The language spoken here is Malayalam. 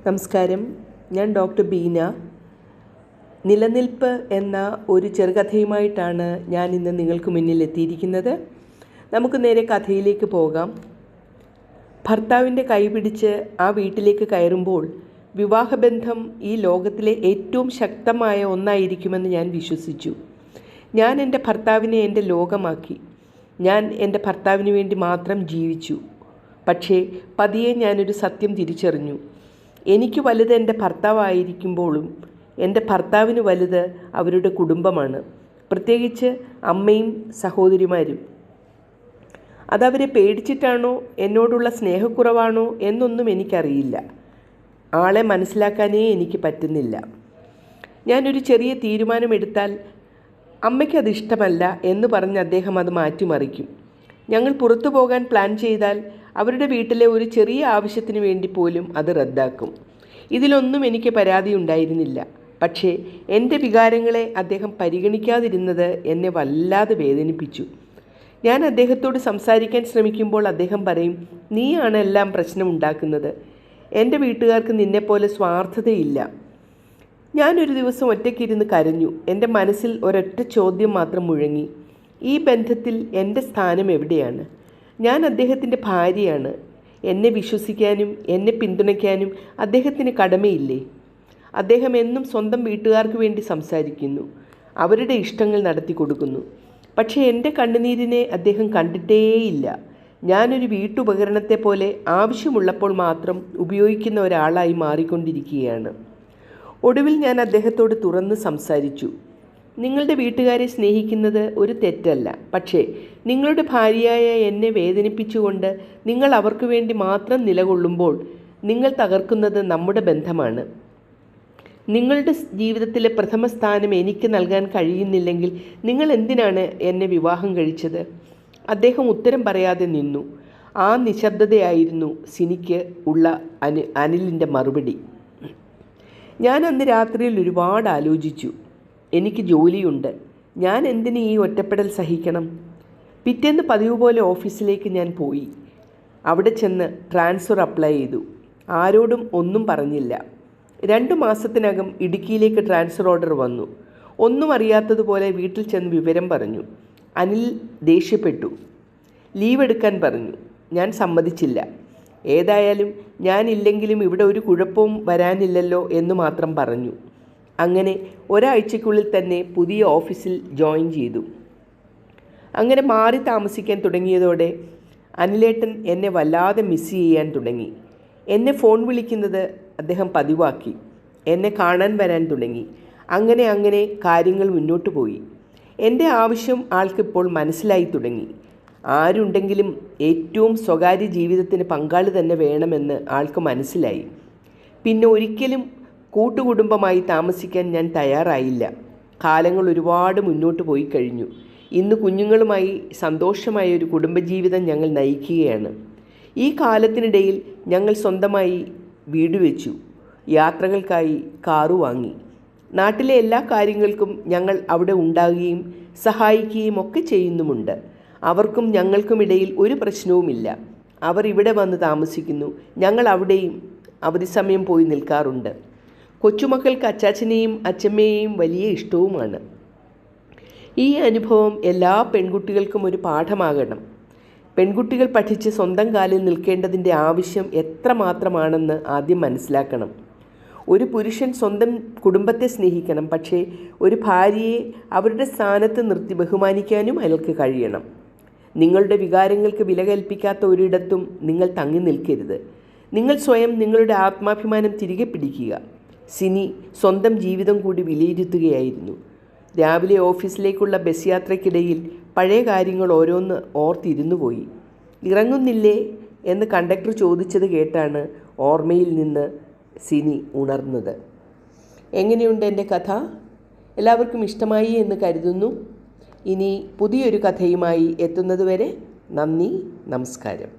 നമസ്കാരം. ഞാൻ ഡോക്ടർ ബീന. നിലനിൽപ്പ് എന്ന ഒരു ചെറുകഥയുമായിട്ടാണ് ഞാൻ ഇന്ന് നിങ്ങൾക്ക് മുന്നിൽ എത്തിയിരിക്കുന്നത്. നമുക്ക് നേരെ കഥയിലേക്ക് പോകാം. ഭർത്താവിൻ്റെ കൈപിടിച്ച് ആ വീട്ടിലേക്ക് കയറുമ്പോൾ വിവാഹബന്ധം ഈ ലോകത്തിലെ ഏറ്റവും ശക്തമായ ഒന്നായിരിക്കുമെന്ന് ഞാൻ വിശ്വസിച്ചു. ഞാൻ എൻ്റെ ഭർത്താവിനെ എൻ്റെ ലോകമാക്കി. ഞാൻ എൻ്റെ ഭർത്താവിന് വേണ്ടി മാത്രം ജീവിച്ചു. പക്ഷേ പതിയെ ഞാനൊരു സത്യം തിരിച്ചറിഞ്ഞു. എനിക്ക് വലുത് എൻ്റെ ഭർത്താവായിരിക്കുമ്പോഴും എൻ്റെ ഭർത്താവിന് വലുത് അവരുടെ കുടുംബമാണ്, പ്രത്യേകിച്ച് അമ്മയും സഹോദരിമാരും. അതവരെ പേടിച്ചിട്ടാണോ എന്നോടുള്ള സ്നേഹക്കുറവാണോ എന്നൊന്നും എനിക്കറിയില്ല. ആളെ മനസ്സിലാക്കാനേ എനിക്ക് പറ്റുന്നില്ല. ഞാനൊരു ചെറിയ തീരുമാനമെടുത്താൽ അമ്മയ്ക്കതിഷ്ടമല്ല എന്ന് പറഞ്ഞ് അദ്ദേഹം അത് മാറ്റിമറിക്കും. ഞങ്ങൾ പുറത്തു പോകാൻ പ്ലാൻ ചെയ്താൽ അവരുടെ വീട്ടിലെ ഒരു ചെറിയ ആവശ്യത്തിന് വേണ്ടി പോലും അത് റദ്ദാക്കും. ഇതിലൊന്നും എനിക്ക് പരാതി ഉണ്ടായിരുന്നില്ല. പക്ഷേ എൻ്റെ വികാരങ്ങളെ അദ്ദേഹം പരിഗണിക്കാതിരുന്നത് എന്നെ വല്ലാതെ വേദനിപ്പിച്ചു. ഞാൻ അദ്ദേഹത്തോട് സംസാരിക്കാൻ ശ്രമിക്കുമ്പോൾ അദ്ദേഹം പറയും, നീയാണ് എല്ലാം പ്രശ്നമുണ്ടാക്കുന്നത്. എൻ്റെ വീട്ടുകാർക്ക് നിന്നെപ്പോലെ സ്വാർത്ഥതയില്ല. ഞാനൊരു ദിവസം ഒറ്റയ്ക്കിരുന്ന് കരഞ്ഞു. എൻ്റെ മനസ്സിൽ ഒരൊറ്റ ചോദ്യം മാത്രം മുഴങ്ങി. ഈ ബന്ധത്തിൽ എൻ്റെ സ്ഥാനം എവിടെയാണ്? ഞാൻ അദ്ദേഹത്തിൻ്റെ ഭാര്യയാണ്. എന്നെ വിശ്വസിക്കാനും എന്നെ പിന്തുണയ്ക്കാനും അദ്ദേഹത്തിന് കടമയില്ലേ? അദ്ദേഹം എന്നും സ്വന്തം വീട്ടുകാർക്ക് വേണ്ടി സംസാരിക്കുന്നു, അവരുടെ ഇഷ്ടങ്ങൾ നടത്തി കൊടുക്കുന്നു. പക്ഷേ എൻ്റെ കണ്ണുനീരിനെ അദ്ദേഹം കണ്ടിട്ടേയില്ല. ഞാനൊരു വീട്ടുപകരണത്തെ പോലെ ആവശ്യമുള്ളപ്പോൾ മാത്രം ഉപയോഗിക്കുന്ന ഒരാളായി മാറിക്കൊണ്ടിരിക്കുകയാണ്. ഒടുവിൽ ഞാൻ അദ്ദേഹത്തോട് തുറന്ന് സംസാരിച്ചു. നിങ്ങളുടെ വീട്ടുകാരെ സ്നേഹിക്കുന്നത് ഒരു തെറ്റല്ല. പക്ഷേ നിങ്ങളുടെ ഭാര്യയായ എന്നെ വേദനിപ്പിച്ചുകൊണ്ട് നിങ്ങൾ അവർക്ക് വേണ്ടി മാത്രം നിലകൊള്ളുമ്പോൾ നിങ്ങൾ തകർക്കുന്നത് നമ്മുടെ ബന്ധമാണ്. നിങ്ങളുടെ ജീവിതത്തിലെ പ്രഥമ സ്ഥാനം എനിക്ക് നൽകാൻ കഴിയുന്നില്ലെങ്കിൽ നിങ്ങൾ എന്തിനാണ് എന്നെ വിവാഹം കഴിച്ചത്? അദ്ദേഹം ഉത്തരം പറയാതെ നിന്നു. ആ നിശബ്ദതയായിരുന്നു സിനിക്ക് ഉള്ള അനിലിൻ്റെ മറുപടി. ഞാൻ അന്ന് രാത്രിയിൽ ഒരുപാട് ആലോചിച്ചു. എനിക്ക് ജോലിയുണ്ട്. ഞാൻ എന്തിന് ഈ ഒറ്റപ്പെടൽ സഹിക്കണം? പിറ്റേന്ന് പതിവ് പോലെ ഓഫീസിലേക്ക് ഞാൻ പോയി. അവിടെ ചെന്ന് ട്രാൻസ്ഫർ അപ്ലൈ ചെയ്തു. ആരോടും ഒന്നും പറഞ്ഞില്ല. 2 മാസത്തിനകം ഇടുക്കിയിലേക്ക് ട്രാൻസ്ഫർ ഓർഡർ വന്നു. ഒന്നും അറിയാത്തതുപോലെ വീട്ടിൽ ചെന്ന് വിവരം പറഞ്ഞു. അനിൽ ദേഷ്യപ്പെട്ടു. ലീവ് എടുക്കാൻ പറഞ്ഞു. ഞാൻ സമ്മതിച്ചില്ല. ഏതായാലും ഞാനില്ലെങ്കിലും ഇവിടെ ഒരു കുഴപ്പവും വരാനില്ലല്ലോ എന്ന് മാത്രം പറഞ്ഞു. അങ്ങനെ ഒരാഴ്ചയ്ക്കുള്ളിൽ തന്നെ പുതിയ ഓഫീസിൽ ജോയിൻ ചെയ്തു. അങ്ങനെ മാറി താമസിക്കാൻ തുടങ്ങിയതോടെ അനിലേട്ടൻ എന്നെ വല്ലാതെ മിസ് ചെയ്യാൻ തുടങ്ങി. എന്നെ ഫോൺ വിളിക്കുന്നത് അദ്ദേഹം പതിവാക്കി. എന്നെ കാണാൻ വരാൻ തുടങ്ങി. അങ്ങനെ കാര്യങ്ങൾ മുന്നോട്ട് പോയി. എൻ്റെ ആവശ്യം ആൾക്കിപ്പോൾ മനസ്സിലായി തുടങ്ങി. ആരുണ്ടെങ്കിലും ഏറ്റവും സ്വകാര്യ ജീവിതത്തിന് പങ്കാളി തന്നെ വേണമെന്ന് ആൾക്ക് മനസ്സിലായി. പിന്നെ ഒരിക്കലും കൂട്ടുകുടുംബമായി താമസിക്കാൻ ഞാൻ തയ്യാറായില്ല. കാലങ്ങൾ ഒരുപാട് മുന്നോട്ട് പോയി കഴിഞ്ഞു. ഇന്ന് കുഞ്ഞുങ്ങളുമായി സന്തോഷമായ ഒരു കുടുംബജീവിതം ഞങ്ങൾ നയിക്കുകയാണ്. ഈ കാലത്തിനിടയിൽ ഞങ്ങൾ സ്വന്തമായി വീട് വെച്ചു. യാത്രകൾക്കായി കാറ് വാങ്ങി. നാട്ടിലെ എല്ലാ കാര്യങ്ങൾക്കും ഞങ്ങൾ അവിടെ ഉണ്ടാകുകയും സഹായിക്കുകയും ഒക്കെ ചെയ്യുന്നുമുണ്ട്. അവർക്കും ഞങ്ങൾക്കുമിടയിൽ ഒരു പ്രശ്നവുമില്ല. അവർ ഇവിടെ വന്ന് താമസിക്കുന്നു. ഞങ്ങൾ അവിടെയും അവധി സമയം പോയി നിൽക്കാറുണ്ട്. കൊച്ചുമക്കൾക്ക് അച്ചാച്ചനെയും അച്ചമ്മയെയും വലിയ ഇഷ്ടവുമാണ്. ഈ അനുഭവം എല്ലാ പെൺകുട്ടികൾക്കും ഒരു പാഠമാകണം. പെൺകുട്ടികൾ പഠിച്ച് സ്വന്തം കാലിൽ നിൽക്കേണ്ടതിൻ്റെ ആവശ്യം എത്രമാത്രമാണെന്ന് ആദ്യം മനസ്സിലാക്കണം. ഒരു പുരുഷൻ സ്വന്തം കുടുംബത്തെ സ്നേഹിക്കണം. പക്ഷേ ഒരു ഭാര്യയെ അവരുടെ സ്ഥാനത്ത് നിർത്തി ബഹുമാനിക്കാനും അയാൾക്ക് കഴിയണം. നിങ്ങളുടെ വികാരങ്ങൾക്ക് വില കൽപ്പിക്കാത്ത ഒരിടത്തും നിങ്ങൾ തങ്ങി നിൽക്കരുത്. നിങ്ങൾ സ്വയം നിങ്ങളുടെ ആത്മാഭിമാനം തിരികെ പിടിക്കുക. സിനി സ്വന്തം ജീവിതം കൂടി വിലയിരുത്തുകയായിരുന്നു. രാവിലെ ഓഫീസിലേക്കുള്ള ബസ് യാത്രയ്ക്കിടയിൽ പഴയ കാര്യങ്ങൾ ഓരോന്ന് ഓർത്തിരുന്നു പോയി. ഇറങ്ങുന്നില്ലേ എന്ന് കണ്ടക്ടർ ചോദിച്ചത് കേട്ടാണ് ഓർമ്മയിൽ നിന്ന് സിനി ഉണർന്നത്. എങ്ങനെയുണ്ട് എൻ്റെ കഥ? എല്ലാവർക്കും ഇഷ്ടമായി എന്ന് കരുതുന്നു. ഇനി പുതിയൊരു കഥയുമായി എത്തുന്നതുവരെ നന്ദി, നമസ്കാരം.